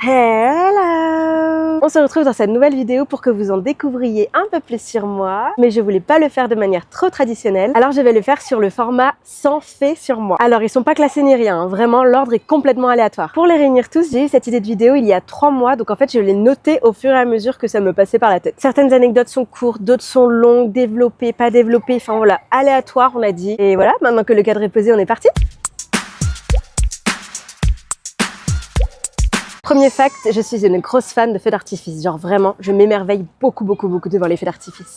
Hello! On se retrouve dans cette nouvelle vidéo pour que vous en découvriez un peu plus sur moi, mais je voulais pas le faire de manière trop traditionnelle, alors je vais le faire sur le format sans fait sur moi. Alors ils sont pas classés ni rien, hein. Vraiment l'ordre est complètement aléatoire. Pour les réunir tous, j'ai eu cette idée de vidéo il y a 3 mois, donc en fait je l'ai notée au fur et à mesure que ça me passait par la tête. Certaines anecdotes sont courtes, d'autres sont longues, développées, pas développées, enfin voilà, aléatoire on a dit. Et voilà, maintenant que le cadre est posé, on est parti. Premier fact, je suis une grosse fan de feux d'artifice. Genre vraiment, je m'émerveille beaucoup devant les feux d'artifice.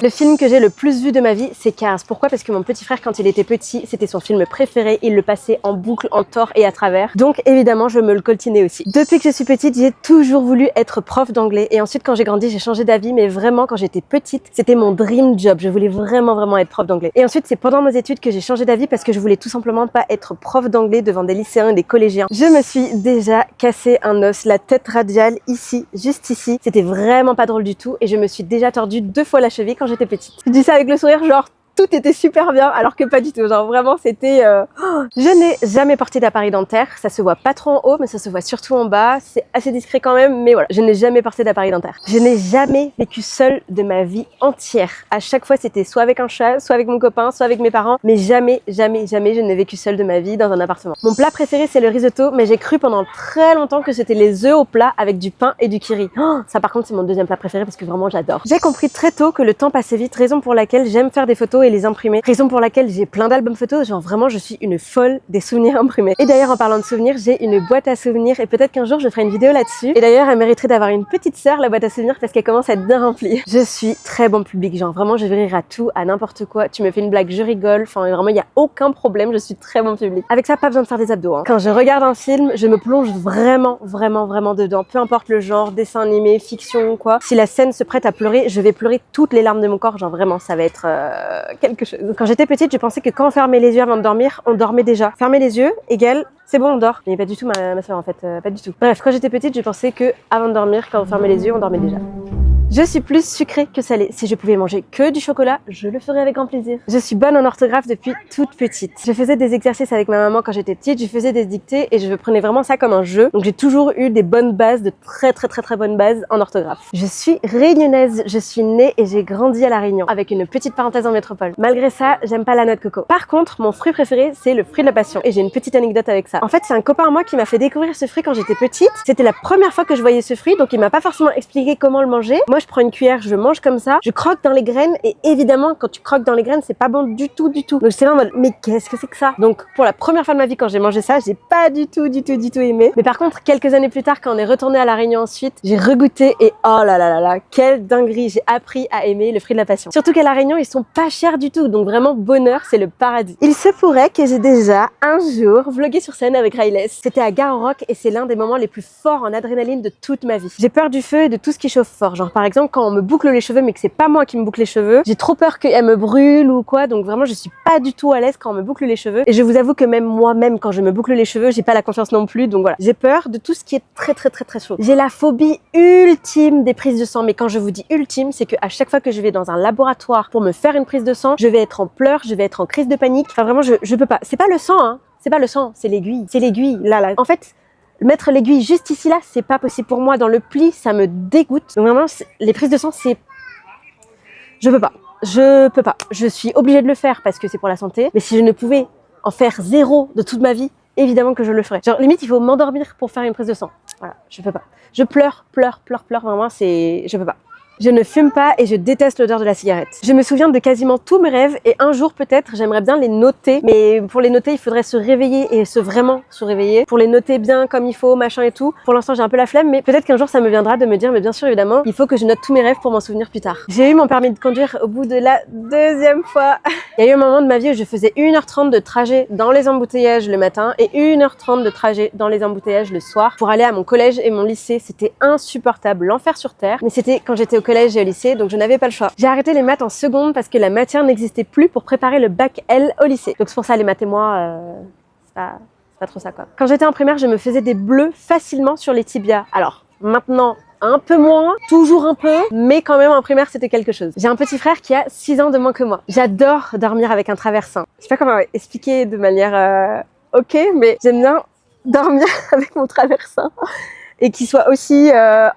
Le film que j'ai le plus vu de ma vie, c'est Cars. Pourquoi? Parce que mon petit frère, quand il était petit, c'était son film préféré. Il le passait en boucle, en tort et à travers. Donc évidemment, je me le coltinais aussi. Depuis que je suis petite, j'ai toujours voulu être prof d'anglais. Et ensuite, quand j'ai grandi, j'ai changé d'avis. Mais vraiment, quand j'étais petite, c'était mon dream job. Je voulais vraiment être prof d'anglais. Et ensuite, c'est pendant mes études que j'ai changé d'avis parce que je voulais tout simplement pas être prof d'anglais devant des lycéens et des collégiens. Je me suis déjà cassé un os, la tête radiale ici, juste ici. C'était vraiment pas drôle du tout. Et je me suis déjà tordu 2 fois la cheville quand j'étais petite. Je dis ça avec le sourire, genre tout était super bien, alors que pas du tout. Genre vraiment c'était... Je n'ai jamais porté d'appareil dentaire, ça se voit pas trop en haut, mais ça se voit surtout en bas. C'est assez discret quand même, mais voilà. Je n'ai jamais porté d'appareil dentaire. Je n'ai jamais vécu seule de ma vie entière. À chaque fois c'était soit avec un chat, soit avec mon copain, soit avec mes parents, mais jamais je n'ai vécu seule de ma vie dans un appartement. Mon plat préféré c'est le risotto, mais j'ai cru pendant très longtemps que c'était les œufs au plat avec du pain et du curry. Ça par contre c'est mon deuxième plat préféré parce que vraiment j'adore. J'ai compris très tôt que le temps passait vite, raison pour laquelle j'aime faire des photos et les imprimer. Raison pour laquelle j'ai plein d'albums photos, genre vraiment je suis une folle des souvenirs imprimés. Et d'ailleurs en parlant de souvenirs, j'ai une boîte à souvenirs et peut-être qu'un jour je ferai une vidéo là-dessus. Et d'ailleurs elle mériterait d'avoir une petite sœur la boîte à souvenirs parce qu'elle commence à être bien remplie. Je suis très bon public, genre vraiment je vais rire à tout, à n'importe quoi. Tu me fais une blague, je rigole, enfin vraiment il y a aucun problème, je suis très bon public. Avec ça pas besoin de faire des abdos, hein. Quand je regarde un film, je me plonge vraiment dedans, peu importe le genre, dessin animé, fiction, quoi. Si la scène se prête à pleurer, je vais pleurer toutes les larmes de mon corps, genre vraiment ça va être quelque chose. Quand j'étais petite, je pensais que quand on fermait les yeux avant de dormir, on dormait déjà. Fermer les yeux égale c'est bon, on dort. Mais pas du tout ma soeur en fait, pas du tout. Bref, quand j'étais petite, je pensais que avant de dormir, quand on fermait les yeux, on dormait déjà. Je suis plus sucrée que salée. Si je pouvais manger que du chocolat, je le ferais avec grand plaisir. Je suis bonne en orthographe depuis toute petite. Je faisais des exercices avec ma maman quand j'étais petite, je faisais des dictées et je prenais vraiment ça comme un jeu. Donc j'ai toujours eu des bonnes bases, de très bonnes bases en orthographe. Je suis réunionnaise, je suis née et j'ai grandi à La Réunion, avec une petite parenthèse en métropole. Malgré ça, j'aime pas la noix de coco. Par contre, mon fruit préféré, c'est le fruit de la passion. Et j'ai une petite anecdote avec ça. En fait, c'est un copain à moi qui m'a fait découvrir ce fruit quand j'étais petite. C'était la première fois que je voyais ce fruit, donc il m'a pas forcément expliqué comment le manger. Moi, je prends une cuillère, je mange comme ça, je croque dans les graines et évidemment quand tu croques dans les graines c'est pas bon du tout. Donc c'est là en mode mais qu'est-ce que c'est que ça? Donc pour la première fois de ma vie quand j'ai mangé ça, j'ai pas du tout aimé. Mais par contre quelques années plus tard quand on est retourné à La Réunion ensuite, j'ai regoûté et oh là, quelle dinguerie, j'ai appris à aimer le fruit de la passion. Surtout qu'à La Réunion ils sont pas chers du tout, donc vraiment bonheur, c'est le paradis. Il se pourrait que j'ai déjà un jour vlogué sur scène avec Rayless. C'était à Gare Rock et c'est l'un des moments les plus forts en adrénaline de toute ma vie. J'ai peur du feu et de tout ce qui chauffe fort, genre par exemple quand on me boucle les cheveux mais que c'est pas moi qui me boucle les cheveux, j'ai trop peur qu'elle me brûle ou quoi, donc vraiment je suis pas du tout à l'aise quand on me boucle les cheveux et je vous avoue que même moi-même quand je me boucle les cheveux j'ai pas la confiance non plus, donc voilà, j'ai peur de tout ce qui est très chaud. J'ai la phobie ultime des prises de sang, mais quand je vous dis ultime c'est que à chaque fois que je vais dans un laboratoire pour me faire une prise de sang, je vais être en pleurs, je vais être en crise de panique, enfin vraiment je peux pas, c'est pas le sang hein, c'est pas le sang, c'est l'aiguille là, en fait mettre l'aiguille juste ici là, c'est pas possible pour moi. Dans le pli, ça me dégoûte. Donc vraiment, les prises de sang, c'est... Je peux pas. Je suis obligée de le faire parce que c'est pour la santé. Mais si je ne pouvais en faire 0 de toute ma vie, évidemment que je le ferais. Genre limite, il faut m'endormir pour faire une prise de sang. Voilà, je peux pas. Je pleure. Vraiment, je peux pas. Je ne fume pas et je déteste l'odeur de la cigarette. Je me souviens de quasiment tous mes rêves et un jour peut-être j'aimerais bien les noter, mais pour les noter il faudrait se réveiller et vraiment se réveiller pour les noter bien comme il faut, machin et tout. Pour l'instant j'ai un peu la flemme, mais peut-être qu'un jour ça me viendra de me dire mais bien sûr évidemment il faut que je note tous mes rêves pour m'en souvenir plus tard. J'ai eu mon permis de conduire au bout de la 2e fois. Il y a eu un moment de ma vie où je faisais 1h30 de trajet dans les embouteillages le matin et 1h30 de trajet dans les embouteillages le soir pour aller à mon collège et mon lycée. C'était insupportable, l'enfer sur terre, mais c'était quand j'étais au collège et au lycée, donc je n'avais pas le choix. J'ai arrêté les maths en seconde parce que la matière n'existait plus pour préparer le bac L au lycée. Donc c'est pour ça les maths et moi, c'est pas trop ça quoi. Quand j'étais en primaire, je me faisais des bleus facilement sur les tibias. Alors maintenant, un peu moins, toujours un peu, mais quand même en primaire c'était quelque chose. J'ai un petit frère qui a 6 ans de moins que moi. J'adore dormir avec un traversin. Je sais pas comment expliquer de manière ok, mais j'aime bien dormir avec mon traversin et qu'il soit aussi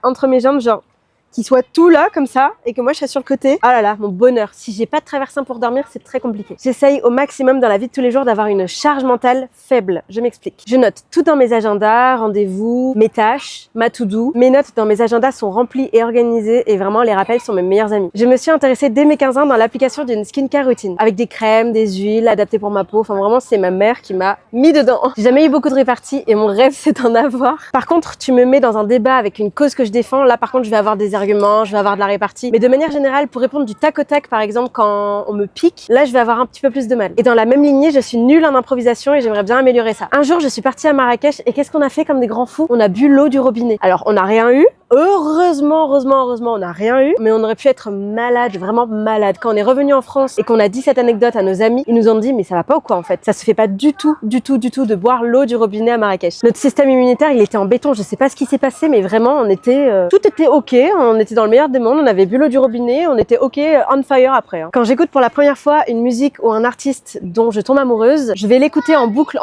entre mes jambes, genre qu'il soit tout là comme ça et que moi je sois sur le côté. Oh là là, mon bonheur. Si j'ai pas de traversin pour dormir, c'est très compliqué. J'essaye au maximum dans la vie de tous les jours d'avoir une charge mentale faible. Je m'explique. Je note tout dans mes agendas, rendez-vous, mes tâches, ma to-do. Mes notes dans mes agendas sont remplies et organisées et vraiment les rappels sont mes meilleurs amis. Je me suis intéressée dès mes 15 ans dans l'application d'une skincare routine avec des crèmes, des huiles adaptées pour ma peau. Enfin vraiment, c'est ma mère qui m'a mis dedans. J'ai jamais eu beaucoup de réparties et mon rêve c'est d'en avoir. Par contre, tu me mets dans un débat avec une cause que je défends. Là par contre, je vais avoir des arguments, je vais avoir de la répartie. Mais de manière générale, pour répondre du tac au tac, par exemple, quand on me pique, là, je vais avoir un petit peu plus de mal. Et dans la même lignée, je suis nulle en improvisation et j'aimerais bien améliorer ça. Un jour, je suis partie à Marrakech et qu'est-ce qu'on a fait comme des grands fous? On a bu l'eau du robinet. Alors, on n'a rien eu. Heureusement, on n'a rien eu, mais on aurait pu être malade, vraiment malade. Quand on est revenu en France et qu'on a dit cette anecdote à nos amis, ils nous ont dit mais ça va pas ou quoi en fait? Ça se fait pas du tout de boire l'eau du robinet à Marrakech. Notre système immunitaire, il était en béton, je sais pas ce qui s'est passé, mais vraiment on était, tout était ok, on était dans le meilleur des mondes, on avait bu l'eau du robinet, on était ok, on fire après. Quand j'écoute pour la première fois une musique ou un artiste dont je tombe amoureuse, je vais l'écouter en boucle.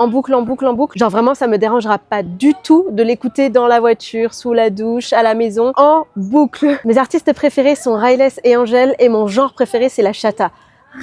Genre vraiment ça me dérangera pas du tout de l'écouter dans la voiture, sous la douche, à la maison, en boucle. Mes artistes préférés sont Ryless et Angèle et mon genre préféré c'est la chata.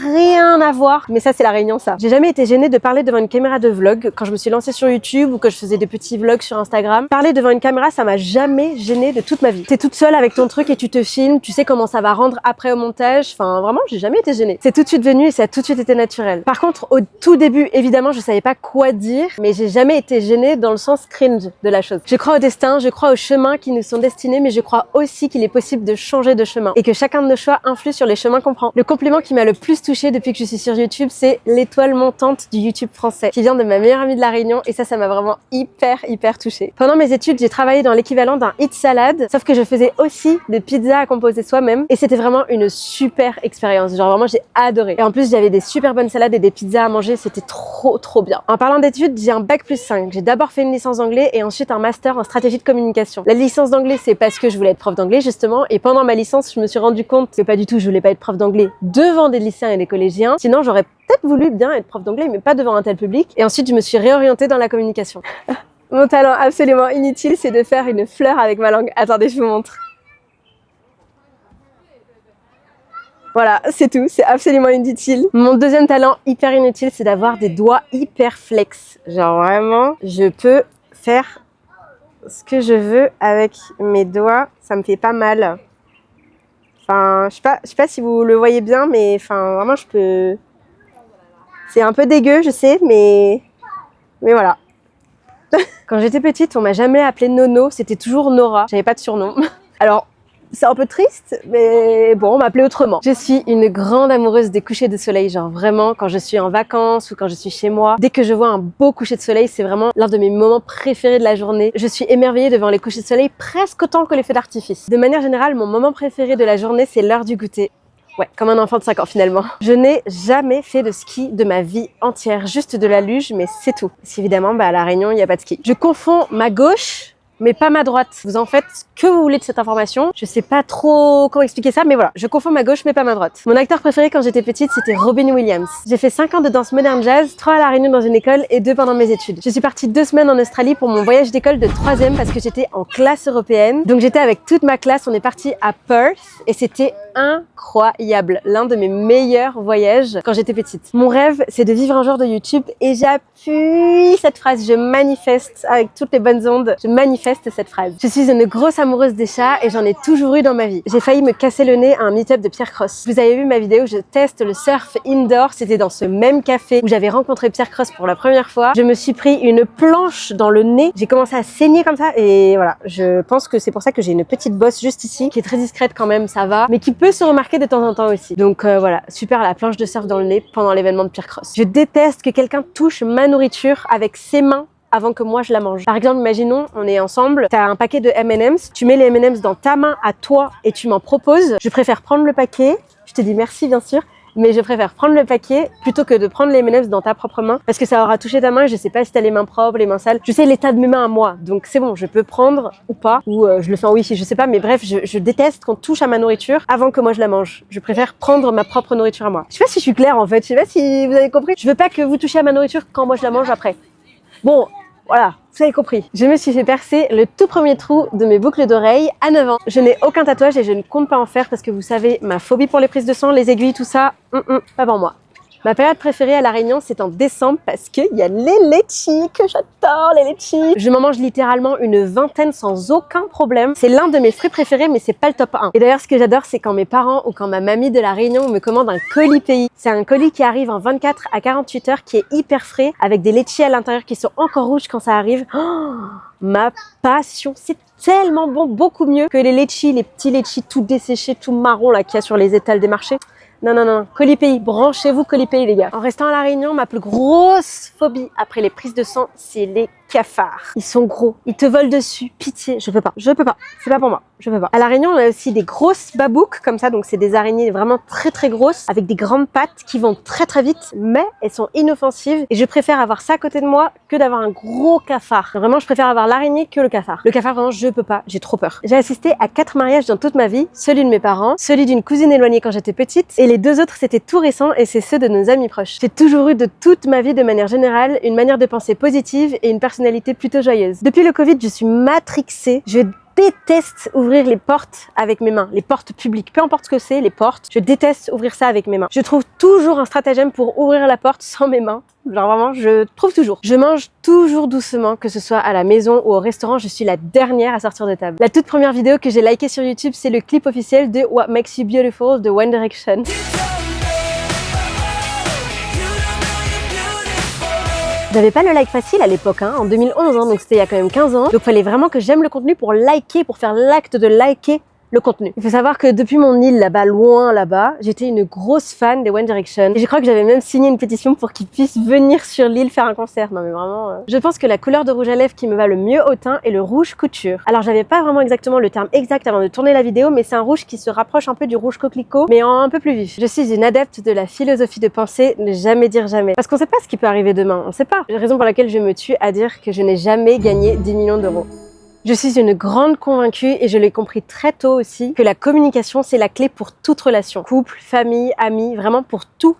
Rien à voir, mais ça c'est la Réunion ça. J'ai jamais été gênée de parler devant une caméra de vlog quand je me suis lancée sur YouTube ou que je faisais des petits vlogs sur Instagram. Parler devant une caméra, ça m'a jamais gênée de toute ma vie. T'es toute seule avec ton truc et tu te filmes, tu sais comment ça va rendre après au montage. Enfin vraiment, j'ai jamais été gênée. C'est tout de suite venu et ça a tout de suite été naturel. Par contre, au tout début, évidemment, je savais pas quoi dire, mais j'ai jamais été gênée dans le sens cringe de la chose. Je crois au destin, je crois aux chemins qui nous sont destinés, mais je crois aussi qu'il est possible de changer de chemin et que chacun de nos choix influe sur les chemins qu'on prend. Le compliment qui m'a le plus touchée depuis que je suis sur YouTube, c'est l'étoile montante du YouTube français qui vient de ma meilleure amie de la Réunion et ça m'a vraiment hyper touchée. Pendant mes études, j'ai travaillé dans l'équivalent d'un hit salade, sauf que je faisais aussi des pizzas à composer soi-même et c'était vraiment une super expérience. Genre vraiment, j'ai adoré. Et en plus, j'avais des super bonnes salades et des pizzas à manger, c'était trop bien. En parlant d'études, j'ai un bac plus 5. J'ai d'abord fait une licence d'anglais et ensuite un master en stratégie de communication. La licence d'anglais, c'est parce que je voulais être prof d'anglais justement et pendant ma licence, je me suis rendu compte que pas du tout, je voulais pas être prof d'anglais devant des lycéens et des collégiens. Sinon, j'aurais peut-être voulu bien être prof d'anglais, mais pas devant un tel public. Et ensuite, je me suis réorientée dans la communication. Mon talent absolument inutile, c'est de faire une fleur avec ma langue. Attendez, je vous montre. Voilà, c'est tout. C'est absolument inutile. Mon deuxième talent hyper inutile, c'est d'avoir des doigts hyper flex. Genre vraiment, je peux faire ce que je veux avec mes doigts. Ça me fait pas mal. Enfin, je sais pas si vous le voyez bien, mais enfin, vraiment, je peux... C'est un peu dégueu, je sais, mais voilà. Quand j'étais petite, on m'a jamais appelée Nono, c'était toujours Nora. J'avais pas de surnom. Alors, c'est un peu triste, mais bon, on m'appelait autrement. Je suis une grande amoureuse des couchers de soleil, genre vraiment, quand je suis en vacances ou quand je suis chez moi, dès que je vois un beau coucher de soleil, c'est vraiment l'un de mes moments préférés de la journée. Je suis émerveillée devant les couchers de soleil presque autant que les feux d'artifice. De manière générale, mon moment préféré de la journée, c'est l'heure du goûter. Ouais, comme un enfant de 5 ans finalement. Je n'ai jamais fait de ski de ma vie entière, juste de la luge, mais c'est tout. Parce qu'évidemment, à La Réunion, il n'y a pas de ski. Je confonds ma gauche mais pas ma droite. Vous en faites ce que vous voulez de cette information. Je sais pas trop comment expliquer ça, mais voilà. Je confonds ma gauche, mais pas ma droite. Mon acteur préféré quand j'étais petite, c'était Robin Williams. J'ai fait 5 ans de danse moderne jazz, 3 à La Réunion dans une école et 2 pendant mes études. Je suis partie 2 semaines en Australie pour mon voyage d'école de 3e parce que j'étais en classe européenne. Donc j'étais avec toute ma classe, on est parti à Perth et c'était incroyable. L'un de mes meilleurs voyages quand j'étais petite. Mon rêve, c'est de vivre un jour de YouTube et j'appuie cette phrase. Je manifeste avec toutes les bonnes ondes. Je manifeste cette phrase. Je suis une grosse amoureuse des chats et j'en ai toujours eu dans ma vie. J'ai failli me casser le nez à un meet-up de Pierre Cross. Vous avez vu ma vidéo où je teste le surf indoor. C'était dans ce même café où j'avais rencontré Pierre Cross pour la première fois. Je me suis pris une planche dans le nez. J'ai commencé à saigner comme ça et voilà. Je pense que c'est pour ça que j'ai une petite bosse juste ici qui est très discrète quand même, ça va, mais qui peut se remarquer de temps en temps aussi. Donc voilà, super la planche de surf dans le nez pendant l'événement de Pierre Cross. Je déteste que quelqu'un touche ma nourriture avec ses mains avant que moi je la mange. Par exemple, imaginons, on est ensemble, t'as un paquet de M&M's, tu mets les M&M's dans ta main à toi et tu m'en proposes. Je préfère prendre le paquet, je te dis merci bien sûr, mais je préfère prendre le paquet plutôt que de prendre les M&M's dans ta propre main parce que ça aura touché ta main et je sais pas si t'as les mains propres, les mains sales. Je sais l'état de mes mains à moi, donc c'est bon, je peux prendre ou pas, ou je le fais en wifi, je sais pas, mais bref, je déteste qu'on touche à ma nourriture avant que moi je la mange. Je préfère prendre ma propre nourriture à moi. Je sais pas si je suis claire en fait, je sais pas si vous avez compris. Je veux pas que vous touchiez à ma nourriture quand moi je la mange après. Bon, Voilà, vous avez compris. Je me suis fait percer le tout premier trou de mes boucles d'oreilles à 9 ans. Je n'ai aucun tatouage et je ne compte pas en faire parce que vous savez, ma phobie pour les prises de sang, les aiguilles, tout ça, pas pour moi. Ma période préférée à La Réunion, c'est en décembre parce qu'il y a les litchis, que j'adore les litchis. Je m'en mange littéralement une vingtaine sans aucun problème. C'est l'un de mes fruits préférés, mais c'est pas le top 1. Et d'ailleurs, ce que j'adore, c'est quand mes parents ou quand ma mamie de La Réunion me commande un colis pays. C'est un colis qui arrive en 24 à 48 heures, qui est hyper frais, avec des litchis à l'intérieur qui sont encore rouges quand ça arrive. Oh, ma passion, c'est tellement bon, beaucoup mieux que les litchis, les petits litchis tout desséchés, tout marron là qu'il y a sur les étals des marchés. Non, non, non, colis pays, branchez-vous colis pays les gars. En restant à La Réunion, ma plus grosse phobie après les prises de sang, c'est les cafards. Ils sont gros, ils te volent dessus, pitié, je peux pas, c'est pas pour moi, je peux pas. À La Réunion, on a aussi des grosses babouques comme ça, donc c'est des araignées vraiment très très grosses, avec des grandes pattes qui vont très très vite, mais elles sont inoffensives et je préfère avoir ça à côté de moi que d'avoir un gros cafard. Vraiment, je préfère avoir l'araignée que le cafard. Le cafard, vraiment, je peux pas, j'ai trop peur. J'ai assisté à 4 mariages dans toute ma vie, celui de mes parents, celui d'une cousine éloignée quand j'étais petite, et les 2 autres c'était tout récent et c'est ceux de nos amis proches. J'ai toujours eu de toute ma vie de manière générale une manière de penser positive et une personnalité plutôt joyeuse. Depuis le Covid, je suis matrixée. Je déteste ouvrir les portes avec mes mains, les portes publiques, peu importe ce que c'est, les portes. Je déteste ouvrir ça avec mes mains. Je trouve toujours un stratagème pour ouvrir la porte sans mes mains. Genre vraiment, je trouve toujours. Je mange toujours doucement, que ce soit à la maison ou au restaurant, je suis la dernière à sortir de table. La toute première vidéo que j'ai likée sur YouTube, c'est le clip officiel de What Makes You Beautiful de One Direction. J'avais pas le like facile à l'époque, en 2011, donc c'était il y a quand même 15 ans. Donc fallait vraiment que j'aime le contenu pour liker, pour faire l'acte de liker le contenu. Il faut savoir que depuis mon île là-bas, loin là-bas, j'étais une grosse fan des One Direction. Et je crois que j'avais même signé une pétition pour qu'ils puissent venir sur l'île faire un concert. Non mais vraiment... Je pense que la couleur de rouge à lèvres qui me va le mieux au teint est le rouge couture. Alors j'avais pas vraiment exactement le terme exact avant de tourner la vidéo, mais c'est un rouge qui se rapproche un peu du rouge coquelicot, mais en un peu plus vif. Je suis une adepte de la philosophie de pensée, ne jamais dire jamais. Parce qu'on sait pas ce qui peut arriver demain, on sait pas. La raison pour laquelle je me tue à dire que je n'ai jamais gagné 10 millions d'euros. Je suis une grande convaincue et je l'ai compris très tôt aussi que la communication c'est la clé pour toute relation. Couple, famille, amis, vraiment pour tout.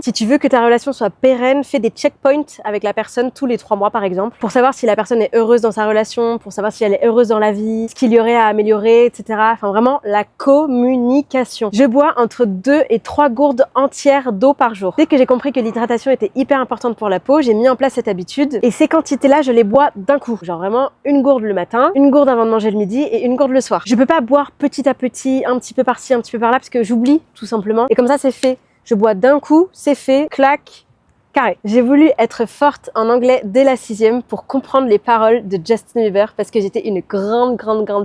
Si tu veux que ta relation soit pérenne, fais des checkpoints avec la personne tous les 3 mois par exemple, pour savoir si la personne est heureuse dans sa relation, pour savoir si elle est heureuse dans la vie, ce qu'il y aurait à améliorer, etc. Enfin vraiment la communication. Je bois entre 2 et 3 gourdes entières d'eau par jour. Dès que j'ai compris que l'hydratation était hyper importante pour la peau, j'ai mis en place cette habitude et ces quantités-là, je les bois d'un coup. Genre vraiment une gourde le matin, une gourde avant de manger le midi et une gourde le soir. Je peux pas boire petit à petit, un petit peu par-ci, un petit peu par-là parce que j'oublie tout simplement et comme ça c'est fait. Je bois d'un coup, c'est fait, clac, carré. J'ai voulu être forte en anglais dès la 6e pour comprendre les paroles de Justin Bieber parce que j'étais une grande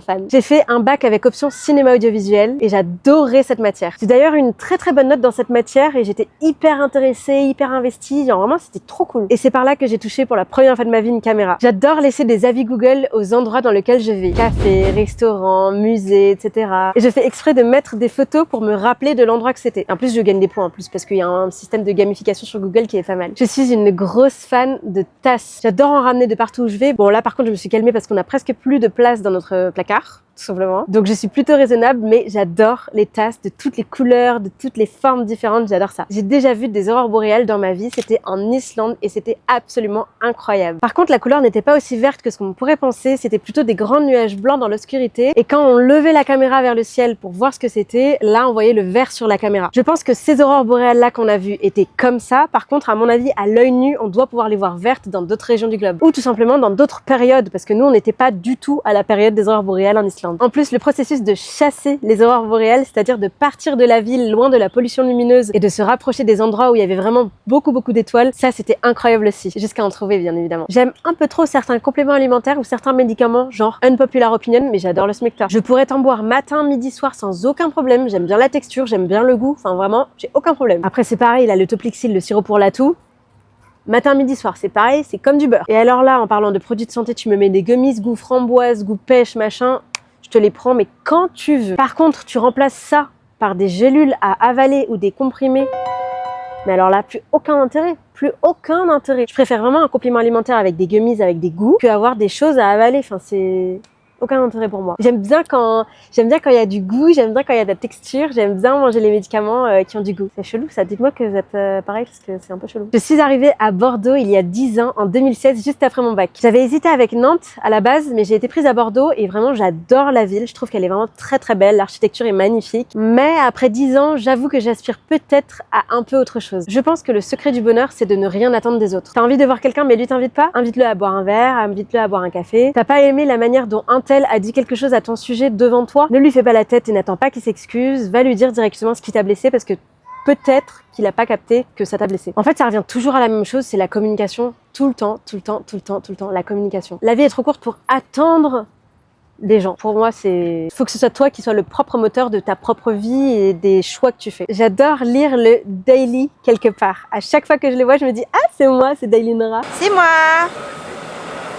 fan. J'ai fait un bac avec option cinéma audiovisuel et j'adorais cette matière. J'ai d'ailleurs une très bonne note dans cette matière et j'étais hyper intéressée, hyper investie. Genre vraiment, c'était trop cool. Et c'est par là que j'ai touché pour la première fois de ma vie une caméra. J'adore laisser des avis Google aux endroits dans lesquels je vais. Café, restaurant, musée, etc. Et je fais exprès de mettre des photos pour me rappeler de l'endroit que c'était. En plus, je gagne des points en plus parce qu'il y a un système de gamification sur Google qui est pas mal. Je suis une grosse fan de tasses. J'adore en ramener de partout où je vais. Bon là par contre je me suis calmée parce qu'on a presque plus de place dans notre placard. Tout simplement. Donc je suis plutôt raisonnable, mais j'adore les tasses de toutes les couleurs, de toutes les formes différentes, j'adore ça. J'ai déjà vu des aurores boréales dans ma vie, c'était en Islande et c'était absolument incroyable. Par contre, la couleur n'était pas aussi verte que ce qu'on pourrait penser, c'était plutôt des grands nuages blancs dans l'obscurité et quand on levait la caméra vers le ciel pour voir ce que c'était, là on voyait le vert sur la caméra. Je pense que ces aurores boréales là qu'on a vues étaient comme ça, par contre à mon avis à l'œil nu, on doit pouvoir les voir vertes dans d'autres régions du globe ou tout simplement dans d'autres périodes parce que nous on n'était pas du tout à la période des aurores boréales en Islande. En plus, le processus de chasser les aurores boréales, c'est-à-dire de partir de la ville loin de la pollution lumineuse et de se rapprocher des endroits où il y avait vraiment beaucoup d'étoiles, ça c'était incroyable aussi, jusqu'à en trouver bien évidemment. J'aime un peu trop certains compléments alimentaires ou certains médicaments, genre unpopular opinion, mais j'adore le smecta. Je pourrais t'en boire matin, midi, soir sans aucun problème, j'aime bien la texture, j'aime bien le goût, enfin vraiment, j'ai aucun problème. Après c'est pareil, là le Toplixil, le sirop pour la toux, matin, midi, soir, c'est pareil, c'est comme du beurre. Et alors là, en parlant de produits de santé, tu me mets des gummies, goût framboise, goût pêche, machin, je te les prends, mais quand tu veux. Par contre, tu remplaces ça par des gélules à avaler ou des comprimés, mais alors là, plus aucun intérêt. Je préfère vraiment un complément alimentaire avec des gummies, avec des goûts, que avoir des choses à avaler. Enfin, c'est aucun intérêt pour moi. J'aime bien quand il y a du goût, j'aime bien quand il y a de la texture, j'aime bien manger les médicaments qui ont du goût. C'est chelou ça, dites-moi que vous êtes pareil parce que c'est un peu chelou. Je suis arrivée à Bordeaux il y a 10 ans, en 2016, juste après mon bac. J'avais hésité avec Nantes à la base, mais j'ai été prise à Bordeaux et vraiment j'adore la ville. Je trouve qu'elle est vraiment très très belle, l'architecture est magnifique. Mais après 10 ans, j'avoue que j'aspire peut-être à un peu autre chose. Je pense que le secret du bonheur, c'est de ne rien attendre des autres. T'as envie de voir quelqu'un mais lui t'invite pas? Invite-le à boire un verre, invite-le à boire un café. T'as pas aimé la manière dont un tel a dit quelque chose à ton sujet devant toi? Ne lui fais pas la tête et n'attends pas qu'il s'excuse, va lui dire directement ce qui t'a blessé parce que peut-être qu'il a pas capté que ça t'a blessé. En fait, ça revient toujours à la même chose, c'est la communication. Tout le temps, la communication. La vie est trop courte pour attendre des gens. Pour moi, faut que ce soit toi qui sois le propre moteur de ta propre vie et des choix que tu fais. J'adore lire le Daily quelque part. À chaque fois que je le vois, je me dis « Ah, c'est moi, c'est Daily Nora ». C'est moi,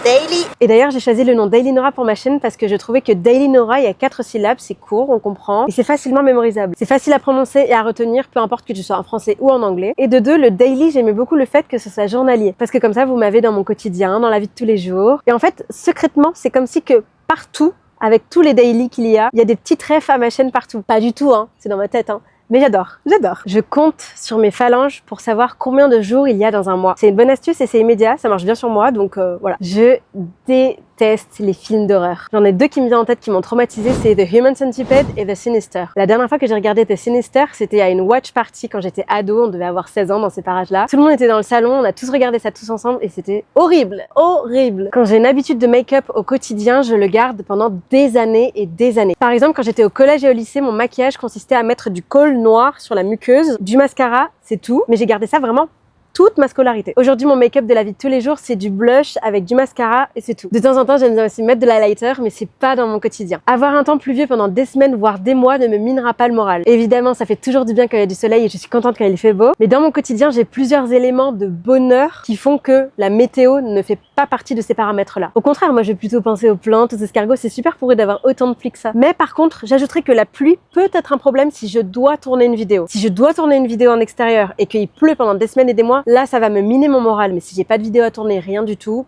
Daily. Et d'ailleurs, j'ai choisi le nom Daily Nora pour ma chaîne parce que je trouvais que Daily Nora, il y a 4 syllabes, c'est court, on comprend, et c'est facilement mémorisable. C'est facile à prononcer et à retenir, peu importe que tu sois en français ou en anglais. Et de deux, le daily, j'aimais beaucoup le fait que ce soit journalier. Parce que comme ça, vous m'avez dans mon quotidien, dans la vie de tous les jours. Et en fait, secrètement, c'est comme si que partout, avec tous les daily qu'il y a des petites refs à ma chaîne partout. Pas du tout, hein, c'est dans ma tête, hein. Mais j'adore. Je compte sur mes phalanges pour savoir combien de jours il y a dans un mois. C'est une bonne astuce et c'est immédiat, ça marche bien sur moi, donc voilà. Je déteste les films d'horreur. J'en ai 2 qui me viennent en tête qui m'ont traumatisée, c'est The Human Centipede et The Sinister. La dernière fois que j'ai regardé The Sinister, c'était à une watch party quand j'étais ado, on devait avoir 16 ans dans ces parages-là. Tout le monde était dans le salon, on a tous regardé ça tous ensemble et c'était horrible, horrible. Quand j'ai une habitude de make-up au quotidien, je le garde pendant des années et des années. Par exemple, quand j'étais au collège et au lycée, mon maquillage consistait à mettre du col noir sur la muqueuse, du mascara, c'est tout, mais j'ai gardé ça vraiment toute ma scolarité. Aujourd'hui, mon make-up de la vie de tous les jours, c'est du blush avec du mascara et c'est tout. De temps en temps, j'aime bien aussi mettre de l'highlighter, mais c'est pas dans mon quotidien. Avoir un temps pluvieux pendant des semaines, voire des mois, ne me minera pas le moral. Évidemment, ça fait toujours du bien quand il y a du soleil et je suis contente quand il fait beau. Mais dans mon quotidien, j'ai plusieurs éléments de bonheur qui font que la météo ne fait pas partie de ces paramètres-là. Au contraire, moi, je vais plutôt penser aux plantes, aux escargots. C'est super pour eux d'avoir autant de pluie que ça. Mais par contre, j'ajouterais que la pluie peut être un problème si je dois tourner une vidéo. Si je dois tourner une vidéo en extérieur et qu'il pleut pendant des semaines et des mois, là, ça va me miner mon moral. Mais si j'ai pas de vidéo à tourner, rien du tout,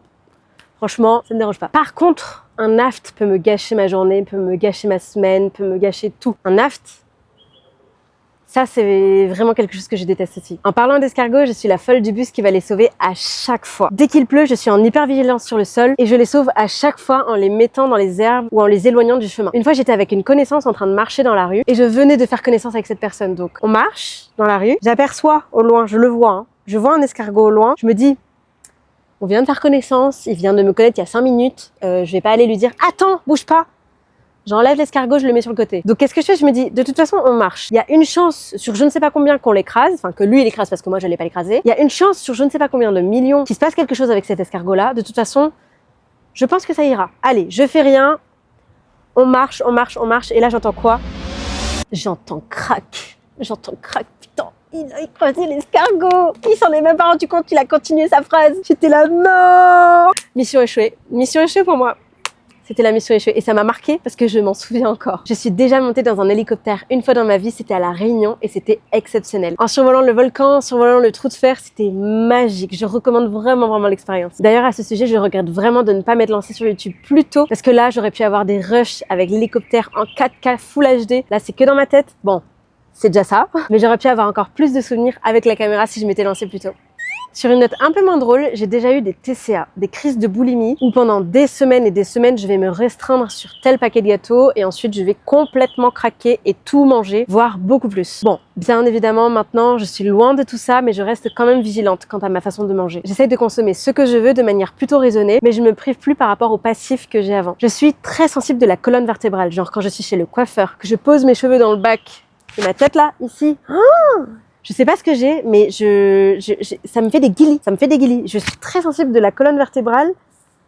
franchement, ça ne me dérange pas. Par contre, un aft peut me gâcher ma journée, peut me gâcher ma semaine, peut me gâcher tout. Un aft, ça, c'est vraiment quelque chose que je déteste aussi. En parlant d'escargots, je suis la folle du bus qui va les sauver à chaque fois. Dès qu'il pleut, je suis en hypervigilance sur le sol et je les sauve à chaque fois en les mettant dans les herbes ou en les éloignant du chemin. Une fois, j'étais avec une connaissance en train de marcher dans la rue et je venais de faire connaissance avec cette personne. Donc, on marche dans la rue, j'aperçois au loin, je le vois, hein, je vois un escargot au loin, je me dis, on vient de faire connaissance, il vient de me connaître il y a 5 minutes, je vais pas aller lui dire, attends, bouge pas. J'enlève l'escargot, je le mets sur le côté. Donc qu'est-ce que je fais? Je me dis, de toute façon, on marche. Il y a une chance sur je ne sais pas combien qu'on l'écrase, enfin que lui il écrase parce que moi je l'ai pas écrasé. Il y a une chance sur je ne sais pas combien de millions qu'il se passe quelque chose avec cet escargot-là. De toute façon, je pense que ça ira. Allez, je fais rien. On marche. Et là, j'entends quoi? J'entends crac. Putain, il a écrasé l'escargot. Il s'en est même pas rendu compte, il a continué sa phrase. J'étais là, non. Mission échouée. Mission échouée pour moi. C'était la mission échouée et ça m'a marqué parce que je m'en souviens encore. Je suis déjà montée dans un hélicoptère une fois dans ma vie, c'était à La Réunion et c'était exceptionnel. En survolant le volcan, en survolant le trou de fer, c'était magique. Je recommande vraiment l'expérience. D'ailleurs, à ce sujet, je regrette vraiment de ne pas m'être lancée sur YouTube plus tôt parce que là, j'aurais pu avoir des rushs avec l'hélicoptère en 4K Full HD. Là, c'est que dans ma tête. Bon, c'est déjà ça. Mais j'aurais pu avoir encore plus de souvenirs avec la caméra si je m'étais lancée plus tôt. Sur une note un peu moins drôle, j'ai déjà eu des TCA, des crises de boulimie, où pendant des semaines et des semaines, je vais me restreindre sur tel paquet de gâteaux et ensuite je vais complètement craquer et tout manger, voire beaucoup plus. Bon, bien évidemment, maintenant, je suis loin de tout ça, mais je reste quand même vigilante quant à ma façon de manger. J'essaye de consommer ce que je veux de manière plutôt raisonnée, mais je me prive plus par rapport au passif que j'ai avant. Je suis très sensible de la colonne vertébrale, genre quand je suis chez le coiffeur, que je pose mes cheveux dans le bac et ma tête là, ici. Je sais pas ce que j'ai, mais ça me fait des guilis. Je suis très sensible de la colonne vertébrale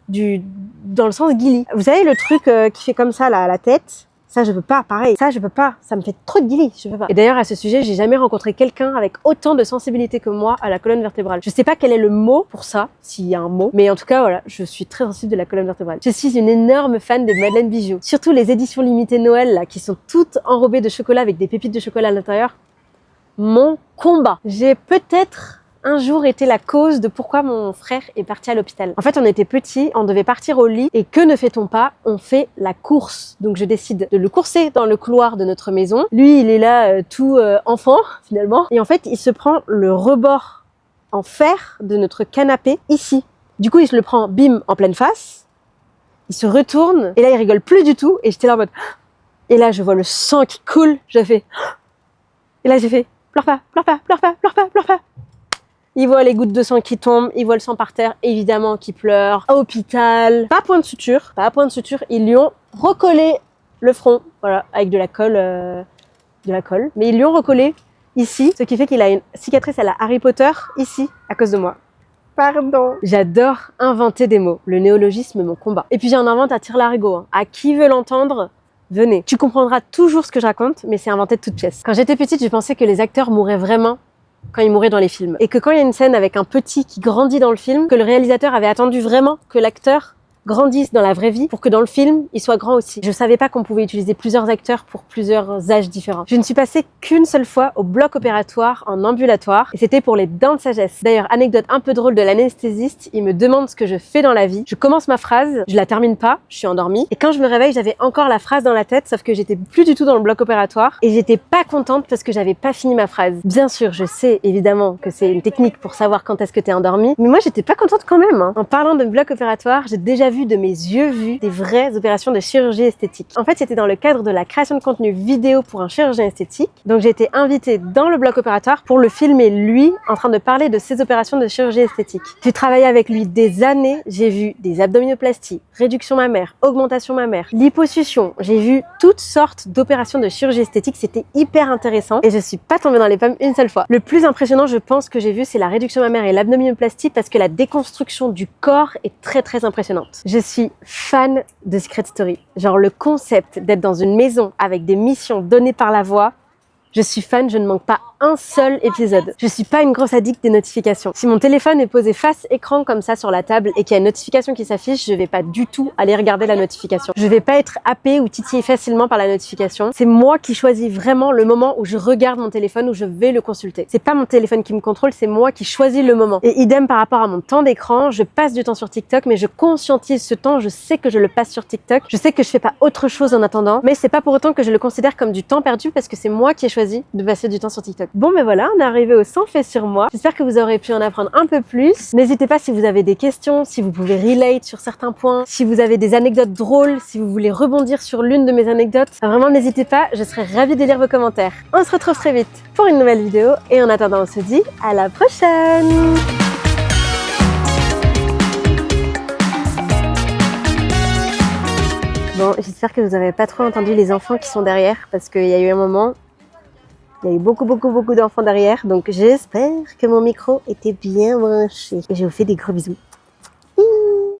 dans le sens guilis. Vous savez le truc qui fait comme ça là à la tête? Ça je peux pas, pareil. Ça je peux pas. Ça me fait trop de guilis, je peux pas. Et d'ailleurs à ce sujet, j'ai jamais rencontré quelqu'un avec autant de sensibilité que moi à la colonne vertébrale. Je sais pas quel est le mot pour ça, s'il y a un mot, mais en tout cas voilà, je suis très sensible de la colonne vertébrale. Je suis une énorme fan des Madeleine Bijoux. Surtout les éditions limitées Noël là, qui sont toutes enrobées de chocolat avec des pépites de chocolat à l'intérieur. Mon combat. J'ai peut-être un jour été la cause de pourquoi mon frère est parti à l'hôpital. En fait, on était petits, on devait partir au lit et que ne fait-on pas? On fait la course. Donc je décide de le courser dans le couloir de notre maison. Lui, il est là tout enfant finalement. Et en fait, il se prend le rebord en fer de notre canapé ici. Du coup, il se le prend bim en pleine face. Il se retourne et là, il rigole plus du tout. Et j'étais là en mode... Et là, je vois le sang qui coule. Je fais... Et là, j'ai fait... Pleure pas, pleure pas, pleure pas, pleure pas, pleure pas. Il voit les gouttes de sang qui tombent, il voit le sang par terre, évidemment, qui pleure. À l'hôpital, pas à point de suture, ils lui ont recollé le front, voilà, avec de la colle, mais ils lui ont recollé ici, ce qui fait qu'il a une cicatrice à la Harry Potter ici, à cause de moi. Pardon. J'adore inventer des mots, le néologisme, mon combat. Et puis j'en invente à tire-larigot, hein. À qui veut l'entendre, venez. Tu comprendras toujours ce que je raconte, mais c'est inventé de toute pièce. Quand j'étais petite, je pensais que les acteurs mouraient vraiment quand ils mouraient dans les films. Et que quand il y a une scène avec un petit qui grandit dans le film, que le réalisateur avait attendu vraiment que l'acteur grandissent dans la vraie vie pour que dans le film, ils soient grands aussi. Je savais pas qu'on pouvait utiliser plusieurs acteurs pour plusieurs âges différents. Je ne suis passée qu'une seule fois au bloc opératoire en ambulatoire et c'était pour les dents de sagesse. D'ailleurs, anecdote un peu drôle de l'anesthésiste, il me demande ce que je fais dans la vie. Je commence ma phrase, je la termine pas, je suis endormie et quand je me réveille, j'avais encore la phrase dans la tête sauf que j'étais plus du tout dans le bloc opératoire et j'étais pas contente parce que j'avais pas fini ma phrase. Bien sûr, je sais évidemment que c'est une technique pour savoir quand est-ce que t'es endormi, mais moi j'étais pas contente quand même, hein. En parlant de bloc opératoire, j'ai déjà vu de mes yeux vus des vraies opérations de chirurgie esthétique. En fait, c'était dans le cadre de la création de contenu vidéo pour un chirurgien esthétique. Donc, j'ai été invitée dans le bloc opératoire pour le filmer lui en train de parler de ses opérations de chirurgie esthétique. J'ai travaillé avec lui des années. J'ai vu des abdominoplasties, réduction mammaire, augmentation mammaire, liposuction. J'ai vu toutes sortes d'opérations de chirurgie esthétique. C'était hyper intéressant et je suis pas tombée dans les pommes une seule fois. Le plus impressionnant, je pense, que j'ai vu, c'est la réduction mammaire et l'abdominoplastie parce que la déconstruction du corps est très très impressionnante. Je suis fan de Secret Story. Genre le concept d'être dans une maison avec des missions données par la voix, je suis fan, je ne manque pas un seul épisode. Je suis pas une grosse addict des notifications. Si mon téléphone est posé face écran comme ça sur la table et qu'il y a une notification qui s'affiche, je vais pas du tout aller regarder la notification. Je vais pas être happée ou titillée facilement par la notification. C'est moi qui choisis vraiment le moment où je regarde mon téléphone, où je vais le consulter. C'est pas mon téléphone qui me contrôle, c'est moi qui choisis le moment. Et idem par rapport à mon temps d'écran, je passe du temps sur TikTok, mais je conscientise ce temps, je sais que je le passe sur TikTok. Je sais que je fais pas autre chose en attendant, mais c'est pas pour autant que je le considère comme du temps perdu parce que c'est moi qui ai choisi de passer du temps sur TikTok. Bon, ben voilà, on est arrivé au 100 faits sur moi. J'espère que vous aurez pu en apprendre un peu plus. N'hésitez pas si vous avez des questions, si vous pouvez relate sur certains points, si vous avez des anecdotes drôles, si vous voulez rebondir sur l'une de mes anecdotes. Vraiment, n'hésitez pas, je serai ravie de lire vos commentaires. On se retrouve très vite pour une nouvelle vidéo et en attendant, on se dit à la prochaine! Bon, j'espère que vous n'avez pas trop entendu les enfants qui sont derrière parce qu'il y a eu un moment... Il y a eu beaucoup d'enfants derrière, donc j'espère que mon micro était bien branché. Et je vous fais des gros bisous.